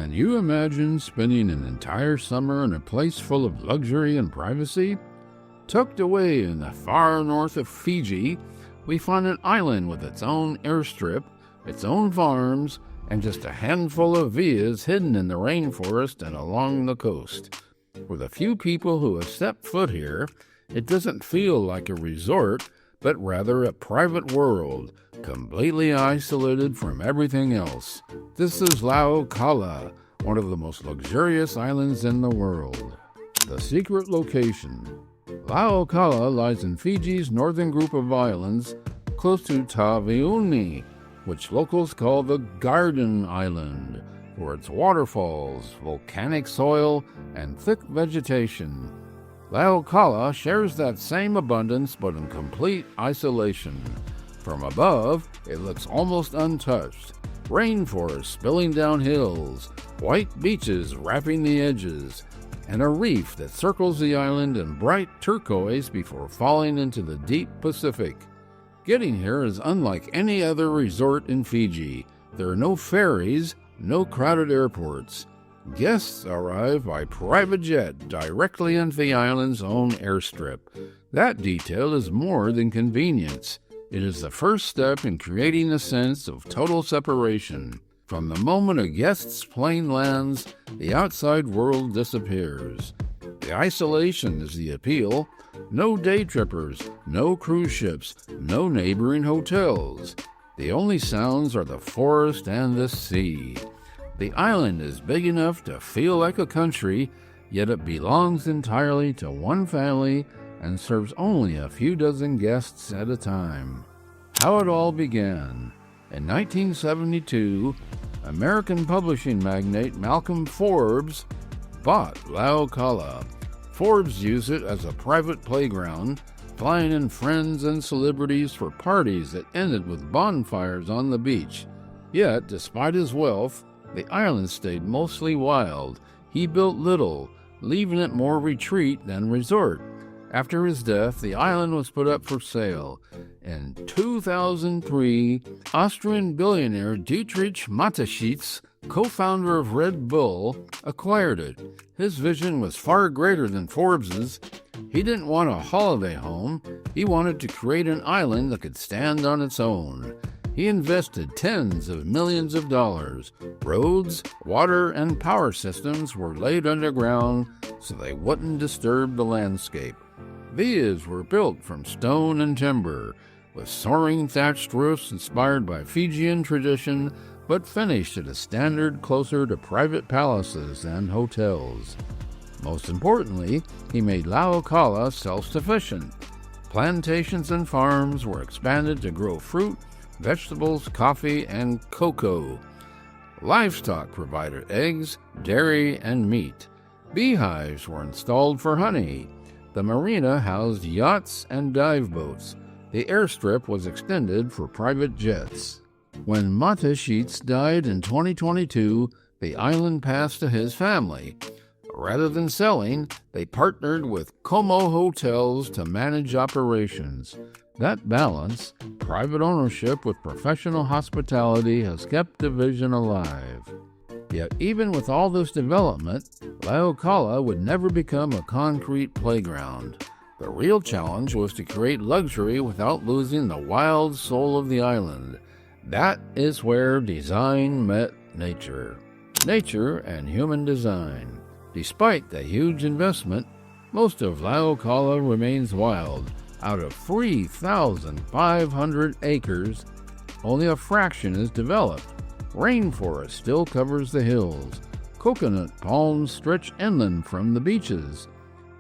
Can you imagine spending an entire summer in a place full of luxury and privacy? Tucked away in the far north of Fiji, we find an island with its own airstrip, its own farms, and just a handful of villas hidden in the rainforest and along the coast. For the few people who have stepped foot here, it doesn't feel like a resort, but rather a private world, completely isolated from everything else. This is Laucala, one of the most luxurious islands in the world. The secret location. Laucala lies in Fiji's northern group of islands, close to Taveuni, which locals call the Garden Island, for its waterfalls, volcanic soil, and thick vegetation. Laucala shares that same abundance but in complete isolation. From above, it looks almost untouched. Rainforests spilling down hills, white beaches wrapping the edges, and a reef that circles the island in bright turquoise before falling into the deep Pacific. Getting here is unlike any other resort in Fiji. There are no ferries, no crowded airports. Guests arrive by private jet directly into the island's own airstrip. That detail is more than convenience. It is the first step in creating a sense of total separation. From the moment a guest's plane lands, the outside world disappears. The isolation is the appeal. No day trippers, no cruise ships, no neighboring hotels. The only sounds are the forest and the sea. The island is big enough to feel like a country, yet it belongs entirely to one family and serves only a few dozen guests at a time. How it all began. In 1972, American publishing magnate Malcolm Forbes bought Laucala. Forbes used it as a private playground, flying in friends and celebrities for parties that ended with bonfires on the beach. Yet, despite his wealth, the island stayed mostly wild. He built little, leaving it more retreat than resort. After his death, the island was put up for sale. In 2003, Austrian billionaire Dietrich Mateschitz, co-founder of Red Bull, acquired it. His vision was far greater than Forbes's. He didn't want a holiday home. He wanted to create an island that could stand on its own. He invested tens of millions of dollars. Roads, water, and power systems were laid underground so they wouldn't disturb the landscape. Villas were built from stone and timber, with soaring thatched roofs inspired by Fijian tradition, but finished at a standard closer to private palaces and hotels. Most importantly, he made Laucala self-sufficient. Plantations and farms were expanded to grow fruit, vegetables, coffee, and cocoa. Livestock provided eggs, dairy, and meat. Beehives were installed for honey. The marina housed yachts and dive boats. The airstrip was extended for private jets. When Mateschitz died in 2022, the island passed to his family. Rather than selling, they partnered with Como Hotels to manage operations. That balance, private ownership with professional hospitality, has kept the vision alive. Yet even with all this development, Laucala would never become a concrete playground. The real challenge was to create luxury without losing the wild soul of the island. That is where design met nature. Nature and human design. Despite the huge investment, most of Laucala remains wild. Out of 3,500 acres, only a fraction is developed. Rainforest still covers the hills. Coconut palms stretch inland from the beaches.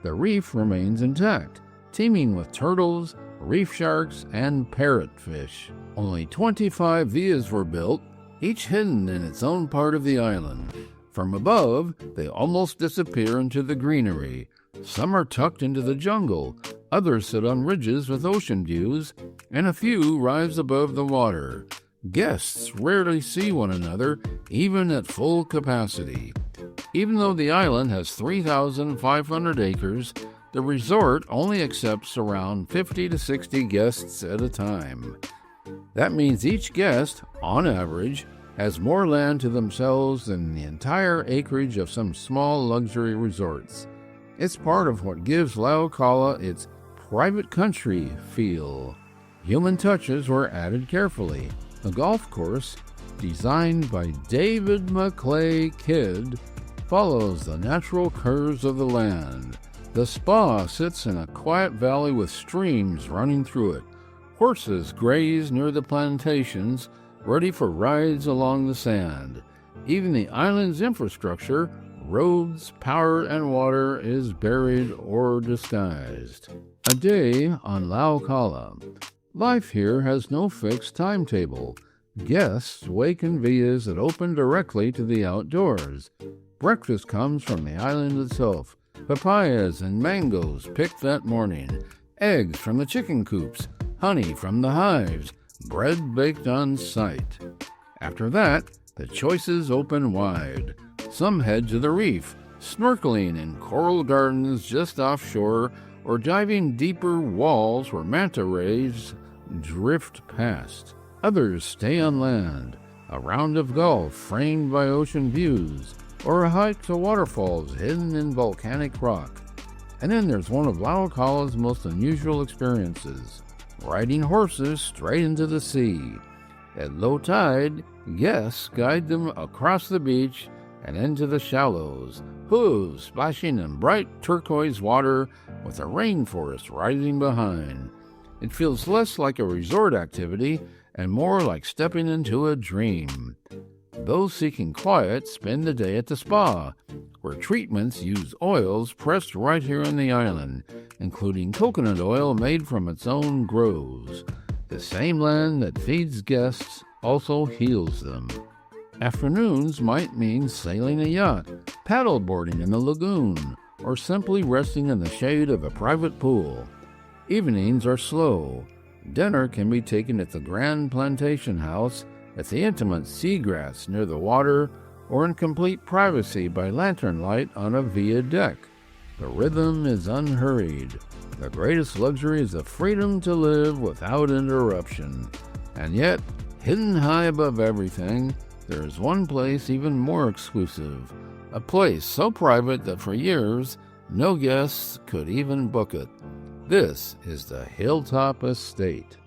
The reef remains intact, teeming with turtles, reef sharks, and parrotfish. Only 25 villas were built, each hidden in its own part of the island. From above, they almost disappear into the greenery. Some are tucked into the jungle, others sit on ridges with ocean views, and a few rise above the water. Guests rarely see one another, even at full capacity. Even though the island has 3,500 acres, the resort only accepts around 50 to 60 guests at a time. That means each guest, on average, has more land to themselves than the entire acreage of some small luxury resorts. It's part of what gives Laucala its private country feel. Human touches were added carefully. A golf course, designed by David McClay Kidd, follows the natural curves of the land. The spa sits in a quiet valley with streams running through it. Horses graze near the plantations, ready for rides along the sand. Even the island's infrastructure, roads, power, and water, is buried or disguised. A day on Laucala. Life here has no fixed timetable. Guests wake in villas that open directly to the outdoors. Breakfast comes from the island itself. Papayas and mangoes picked that morning. Eggs from the chicken coops. Honey from the hives. Bread baked on site. After that, the choices open wide. Some head to the reef, snorkeling in coral gardens just offshore, or diving deeper walls where manta rays drift past. Others stay on land, a round of golf framed by ocean views, or a hike to waterfalls hidden in volcanic rock. And then there's one of Laucala's most unusual experiences, riding horses straight into the sea. At low tide, guests guide them across the beach and into the shallows, hooves splashing in bright turquoise water with a rainforest rising behind. It feels less like a resort activity and more like stepping into a dream. Those seeking quiet spend the day at the spa, where treatments use oils pressed right here on the island, including coconut oil made from its own groves. The same land that feeds guests also heals them. Afternoons might mean sailing a yacht, paddleboarding in the lagoon, or simply resting in the shade of a private pool. Evenings are slow. Dinner can be taken at the Grand Plantation House, at the intimate seagrass near the water, or in complete privacy by lantern light on a villa deck. The rhythm is unhurried. The greatest luxury is the freedom to live without interruption. And yet, hidden high above everything, there is one place even more exclusive, a place so private that for years, no guests could even book it. This is the Hilltop Estate.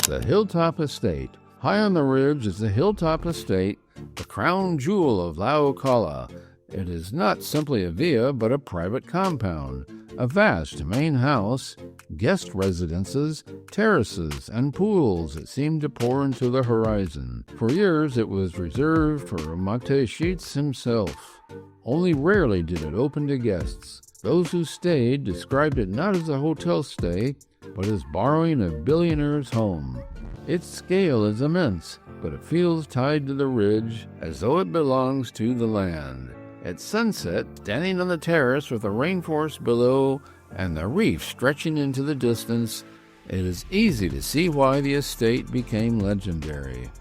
The Hilltop Estate. High on the ridge is the Hilltop Estate, the crown jewel of Laucala. It is not simply a villa, but a private compound, a vast main house, guest residences, terraces, and pools that seem to pour into the horizon. For years, it was reserved for Mate Sheets himself. Only rarely did it open to guests. Those who stayed described it not as a hotel stay, but as borrowing a billionaire's home. Its scale is immense, but it feels tied to the ridge as though it belongs to the land. At sunset, standing on the terrace with the rainforest below and the reef stretching into the distance, it is easy to see why the estate became legendary.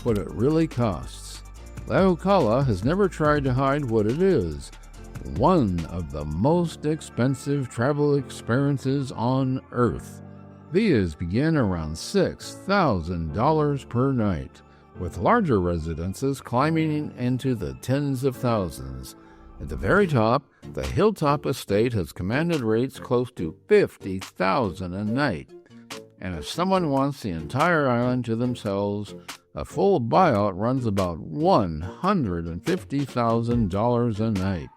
What it really costs. Laucala has never tried to hide what it is. One of the most expensive travel experiences on Earth. Villas begin around $6,000 per night, with larger residences climbing into the tens of thousands. At the very top, the Hilltop Estate has commanded rates close to $50,000 a night. And if someone wants the entire island to themselves, a full buyout runs about $150,000 a night.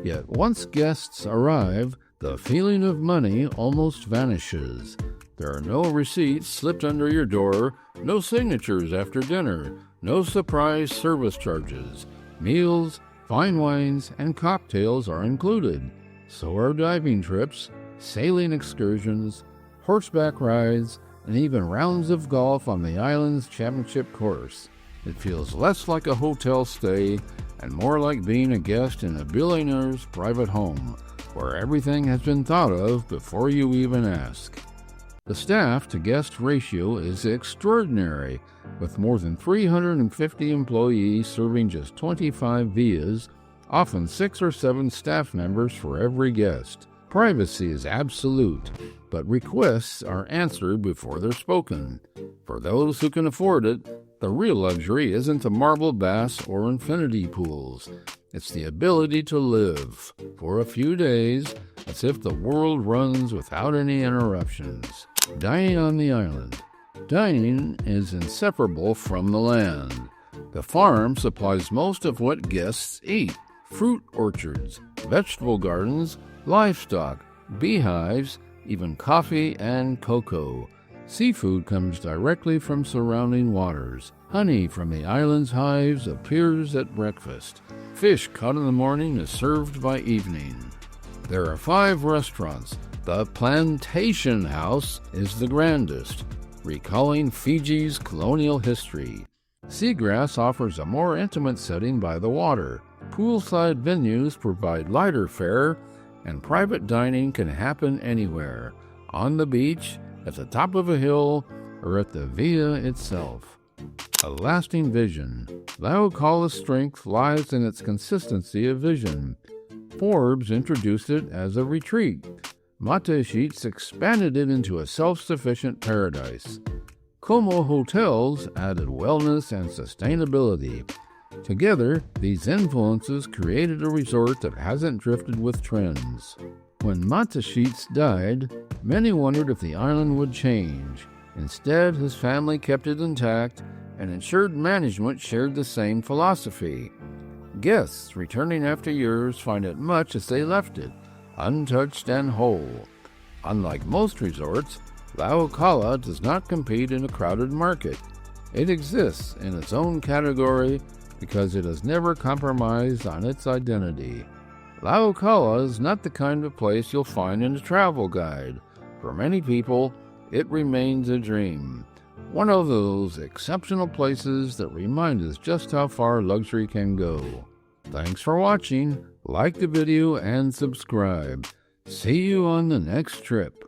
Yet once guests arrive, the feeling of money almost vanishes. There are no receipts slipped under your door, no signatures after dinner, no surprise service charges. Meals, fine wines, and cocktails are included. So are diving trips, sailing excursions, horseback rides, and even rounds of golf on the island's championship course. It feels less like a hotel stay and more like being a guest in a billionaire's private home, where everything has been thought of before you even ask. The staff-to-guest ratio is extraordinary, with more than 350 employees serving just 25 villas, often 6 or 7 staff members for every guest. Privacy is absolute, but requests are answered before they're spoken. For those who can afford it, The real luxury isn't the marble baths or infinity pools. It's the ability to live for a few days as if the world runs without any interruptions. Dining on the island. Dining is inseparable from the land. The farm supplies most of what guests eat: fruit orchards, vegetable gardens, livestock, beehives, even coffee and cocoa. Seafood comes directly from surrounding waters. Honey from the island's hives appears at breakfast. Fish caught in the morning is served by evening. There are 5 restaurants. The Plantation House is the grandest, recalling Fiji's colonial history. Seagrass offers a more intimate setting by the water. Poolside venues provide lighter fare, and private dining can happen anywhere, on the beach, at the top of a hill, or at the villa itself. A lasting vision. Laucala's strength lies in its consistency of vision. Forbes introduced it as a retreat. Mate Sheets expanded it into a self-sufficient paradise. Como Hotels added wellness and sustainability. Together, these influences created a resort that hasn't drifted with trends. When Mate Sheets died, many wondered if the island would change. Instead, his family kept it intact, and ensured management shared the same philosophy. Guests returning after years find it much as they left it, untouched and whole. Unlike most resorts, Laucala does not compete in a crowded market. It exists in its own category because it has never compromised on its identity. Laucala is not the kind of place you'll find in a travel guide. For many people, it remains a dream. One of those exceptional places that remind us just how far luxury can go. Thanks for watching. Like the video and subscribe. See you on the next trip.